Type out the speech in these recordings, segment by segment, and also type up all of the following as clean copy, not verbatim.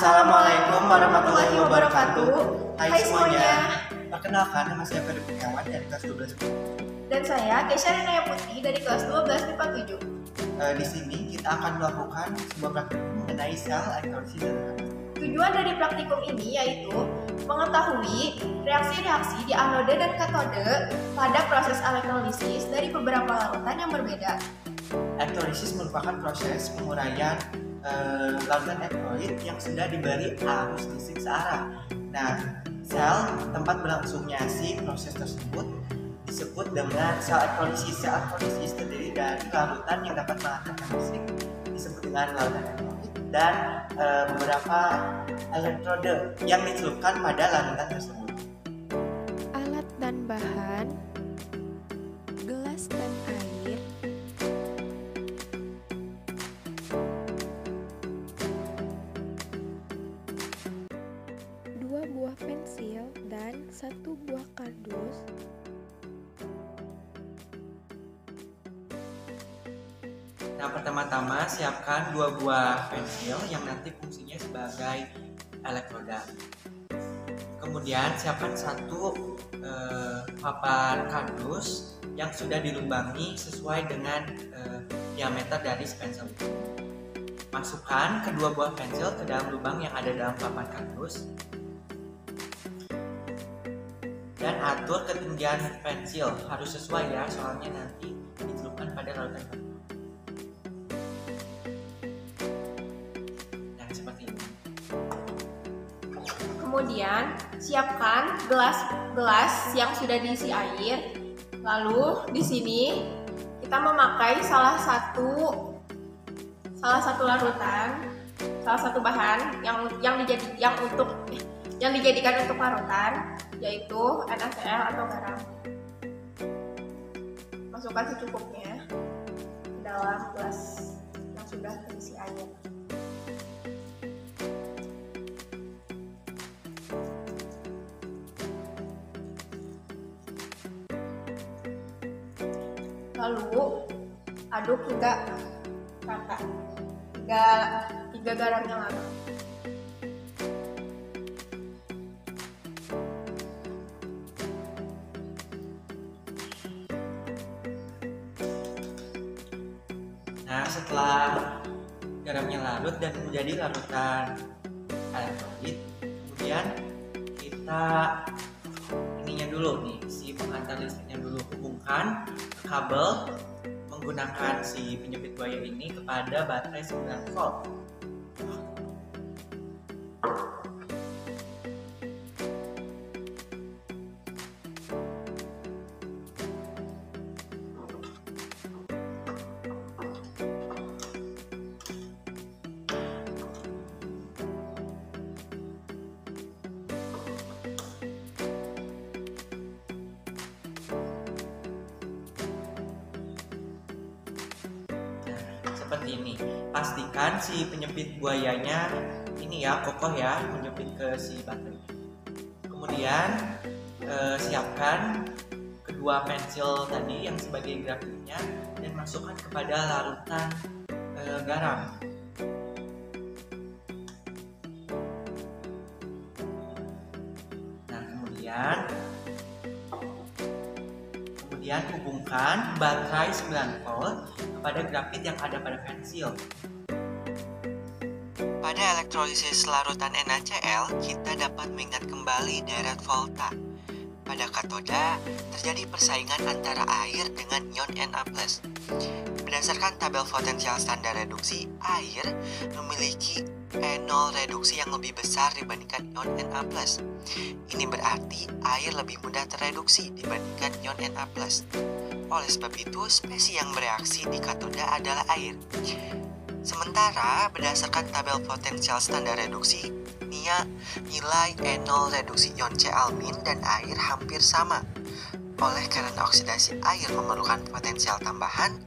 Assalamualaikum warahmatullahi wabarakatuh. Hai semuanya. Perkenalkan, nama saya Ferry Kurniawan dari kelas 12. Dan saya Kesha Renaya Putri dari kelas 12 MIPA 7. Di sini kita akan melakukan sebuah praktikum mengenai sel elektrolisis dan katode. Tujuan dari praktikum ini yaitu mengetahui reaksi-reaksi di anode dan katode pada proses elektrolisis dari beberapa larutan yang berbeda. Elektrolisis merupakan proses penguraian larutan elektrolit yang sudah diberi arus listrik searah. Nah, sel tempat berlangsungnya si proses tersebut disebut dengan sel elektrolisis. Sel elektrolisis terdiri dari larutan yang dapat menghantarkan listrik disebut dengan larutan elektrolit dan beberapa elektrode yang dicelupkan pada larutan tersebut. Alat dan bahan, gelas dan air, dua buah pensil dan satu buah kardus, Nah, pertama-tama siapkan 2 buah pensil yang nanti fungsinya sebagai elektroda. Kemudian siapkan 1 papan kardus yang sudah dilubangi sesuai dengan diameter dari pensil itu. Masukkan kedua buah pensil ke dalam lubang yang ada dalam papan kardus dan atur ketinggian pensil, harus sesuai ya, soalnya nanti dicelupkan pada larutan kardus. Kemudian siapkan gelas yang sudah diisi air. Lalu di sini kita memakai salah satu larutan, salah satu bahan yang dijadikan untuk larutan, yaitu NaCl atau garam. Masukkan secukupnya ke dalam gelas yang sudah terisi air. Lalu aduk hingga rata, hingga garamnya larut. Nah, setelah garamnya larut dan menjadi larutan elektrolit, kemudian kita ininya dulu nih, si penghantar listriknya dulu, hubungkan kabel menggunakan si penyebit buaya ini kepada baterai 9 volt. Seperti ini. Pastikan si penyebit buayanya ini ya, kokoh ya, menyebit ke si baterai. Kemudian siapkan kedua pensil tadi yang sebagai grafitnya dan masukkan kepada larutan garam. Nah, kemudian hubungkan baterai 9 volt pada grafit yang ada pada pensil. Pada elektrolisis larutan NaCl, kita dapat mengingat kembali deret volta. Pada katoda, terjadi persaingan antara air dengan ion Na+. Berdasarkan tabel potensial standar reduksi, air memiliki E0 reduksi yang lebih besar dibandingkan ion Na+. Ini berarti air lebih mudah tereduksi dibandingkan ion Na+. Oleh sebab itu, spesies yang bereaksi di katoda adalah air. Sementara berdasarkan tabel potensial standar reduksi, nilai E0 reduksi ion Cl- dan air hampir sama. Oleh karena oksidasi air memerlukan potensial tambahan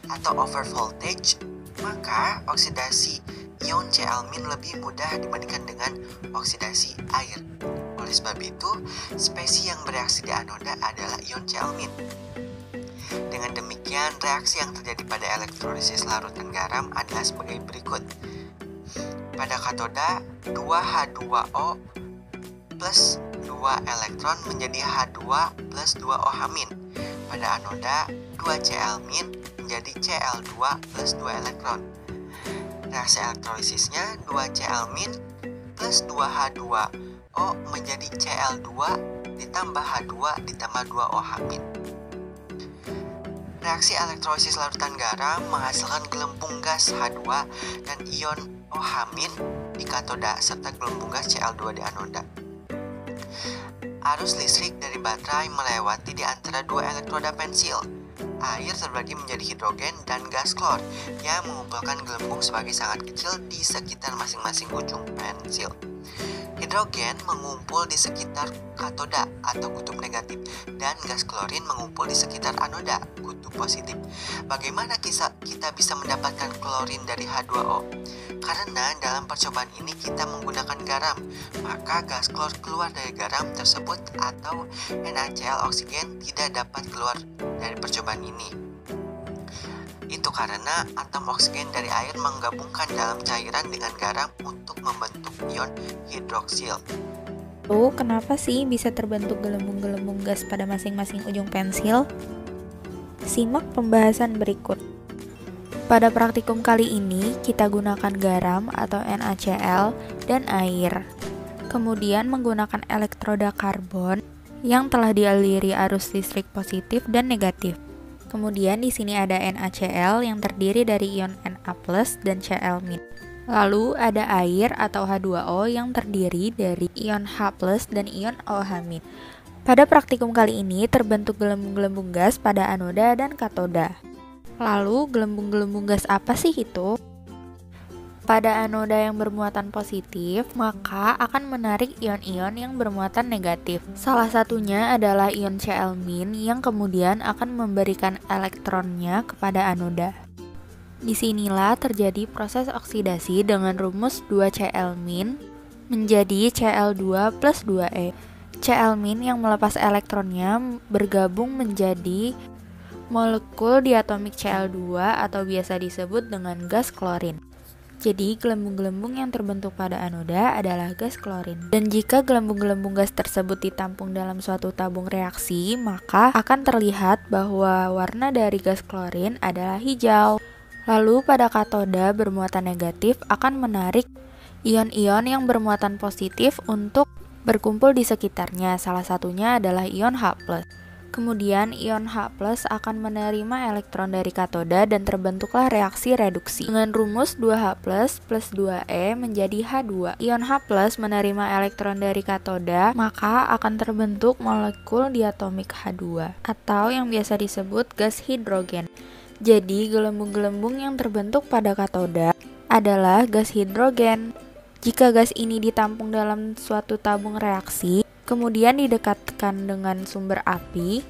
atau over voltage, maka oksidasi ion Cl- lebih mudah dibandingkan dengan oksidasi air. Oleh sebab itu, spesies yang bereaksi di anoda adalah ion Cl-. Dengan demikian, reaksi yang terjadi pada elektrolisis larutan garam adalah sebagai berikut. Pada katoda, 2H2O plus 2 elektron menjadi H2 plus 2 OH-. Pada anoda, 2Cl- menjadi Cl2 plus 2 elektron. Reaksi elektrolisisnya 2Cl- plus 2H2O menjadi Cl2 ditambah H2 ditambah 2 OH-. Reaksi elektrolisis larutan garam menghasilkan gelembung gas H2 dan ion OH- di katoda serta gelembung gas Cl2 di anoda. Arus listrik dari baterai melewati di antara dua elektroda pensil. Air terbagi menjadi hidrogen dan gas klor yang mengumpulkan gelembung sebagai sangat kecil di sekitar masing-masing ujung pensil. Hidrogen mengumpul di sekitar katoda atau kutub negatif dan gas klorin mengumpul di sekitar anoda, kutub positif. Bagaimana kita bisa mendapatkan klorin dari H2O? Karena dalam percobaan ini kita menggunakan garam, maka gas klor keluar dari garam tersebut atau NaCl oksigen tidak dapat keluar dari percobaan ini. Itu karena atom oksigen dari air menggabungkan dalam cairan dengan garam untuk membentuk ion hidroksil. Lalu, kenapa sih bisa terbentuk gelembung-gelembung gas pada masing-masing ujung pensil? Simak pembahasan berikut. Pada praktikum kali ini, kita gunakan garam atau NaCl dan air. Kemudian menggunakan elektroda karbon yang telah dialiri arus listrik positif dan negatif. Kemudian di sini ada NaCl yang terdiri dari ion Na+ dan Cl-. Lalu ada air atau H2O yang terdiri dari ion H+ dan ion OH-. Pada praktikum kali ini terbentuk gelembung-gelembung gas pada anoda dan katoda. Lalu gelembung-gelembung gas apa sih itu? Pada anoda yang bermuatan positif, maka akan menarik ion-ion yang bermuatan negatif. Salah satunya adalah ion Cl- yang kemudian akan memberikan elektronnya kepada anoda. Disinilah terjadi proses oksidasi dengan rumus 2Cl- menjadi Cl2 plus 2E. Cl- yang melepas elektronnya bergabung menjadi molekul diatomik Cl2 atau biasa disebut dengan gas klorin. Jadi, gelembung-gelembung yang terbentuk pada anoda adalah gas klorin. Dan jika gelembung-gelembung gas tersebut ditampung dalam suatu tabung reaksi, maka akan terlihat bahwa warna dari gas klorin adalah hijau. Lalu, pada katoda bermuatan negatif akan menarik ion-ion yang bermuatan positif untuk berkumpul di sekitarnya. Salah satunya adalah ion H+. Kemudian ion H+ akan menerima elektron dari katoda dan terbentuklah reaksi reduksi. Dengan rumus 2H+ plus 2E menjadi H2. Ion H+ menerima elektron dari katoda, maka akan terbentuk molekul diatomik H2 atau yang biasa disebut gas hidrogen. Jadi gelembung-gelembung yang terbentuk pada katoda adalah gas hidrogen. Jika gas ini ditampung dalam suatu tabung reaksi, kemudian didekatkan dengan sumber api,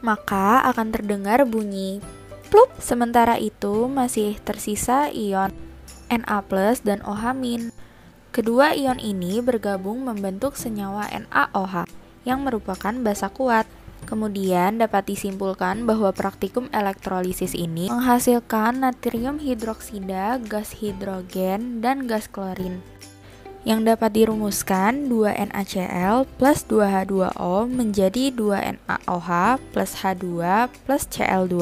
maka akan terdengar bunyi plup. Sementara itu masih tersisa ion Na+ dan OH-. Kedua ion ini bergabung membentuk senyawa NaOH yang merupakan basa kuat. Kemudian dapat disimpulkan bahwa praktikum elektrolisis ini menghasilkan natrium hidroksida, gas hidrogen, dan gas klorin, yang dapat dirumuskan 2NaCl plus 2H2O menjadi 2NaOH plus H2 plus Cl2.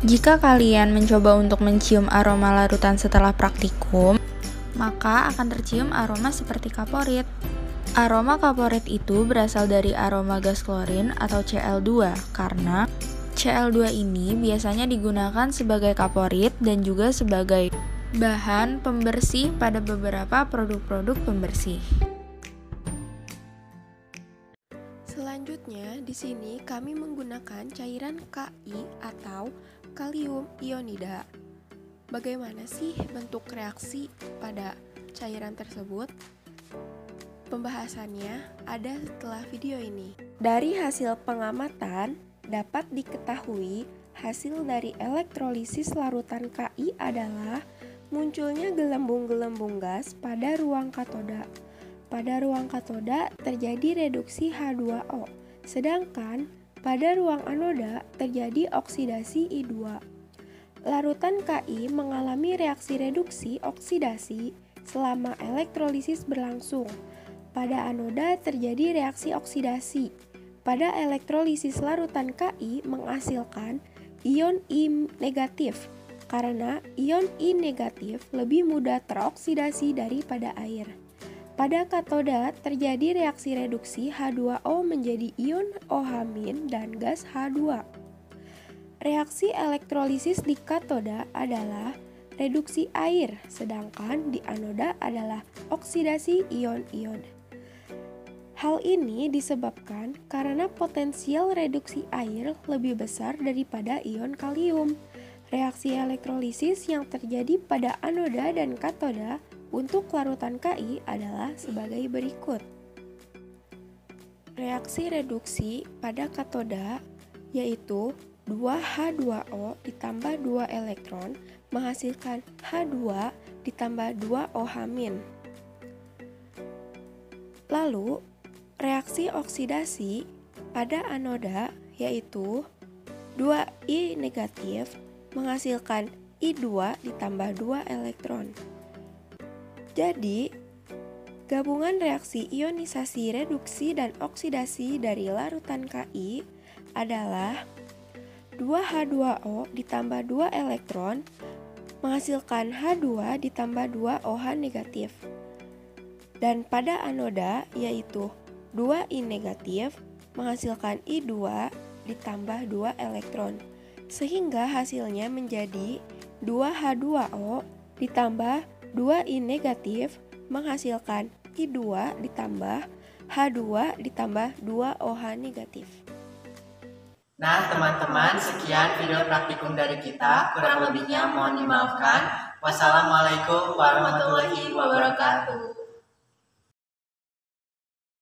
Jika kalian mencoba untuk mencium aroma larutan setelah praktikum, maka akan tercium aroma seperti kaporit. Aroma kaporit itu berasal dari aroma gas klorin atau Cl2 karena Cl2 ini biasanya digunakan sebagai kaporit dan juga sebagai bahan pembersih pada beberapa produk-produk pembersih. Selanjutnya, di sini kami menggunakan cairan Ki atau kalium ionida. Bagaimana sih bentuk reaksi pada cairan tersebut? Pembahasannya ada setelah video ini. Dari hasil pengamatan, dapat diketahui hasil dari elektrolisis larutan Ki adalah munculnya gelembung-gelembung gas pada ruang katoda. Pada ruang katoda terjadi reduksi H2O, sedangkan pada ruang anoda terjadi oksidasi I2. Larutan Ki mengalami reaksi reduksi oksidasi selama elektrolisis berlangsung. Pada anoda terjadi reaksi oksidasi. Pada elektrolisis larutan Ki menghasilkan ion I negatif karena ion I negatif lebih mudah teroksidasi daripada air. Pada katoda terjadi reaksi reduksi H2O menjadi ion OH- dan gas H2. Reaksi elektrolisis di katoda adalah reduksi air, sedangkan di anoda adalah oksidasi ion-ion. Hal ini disebabkan karena potensial reduksi air lebih besar daripada ion kalium. Reaksi elektrolisis yang terjadi pada anoda dan katoda untuk larutan Ki adalah sebagai berikut. Reaksi reduksi pada katoda yaitu 2H2O ditambah 2 elektron menghasilkan H2 ditambah 2 OH-. Lalu, reaksi oksidasi pada anoda yaitu 2I negatif menghasilkan I2 ditambah 2 elektron. Jadi, gabungan reaksi ionisasi reduksi dan oksidasi dari larutan Ki adalah 2H2O ditambah 2 elektron menghasilkan H2 ditambah 2 OH negatif. Dan pada anoda yaitu 2I negatif menghasilkan I2 ditambah 2 elektron. Sehingga hasilnya menjadi 2H2O ditambah 2I negatif menghasilkan I2 ditambah H2 ditambah 2 OH negatif. Nah, teman-teman, sekian video praktikum dari kita. Kurang lebihnya mohon dimaafkan. Wassalamualaikum warahmatullahi wabarakatuh.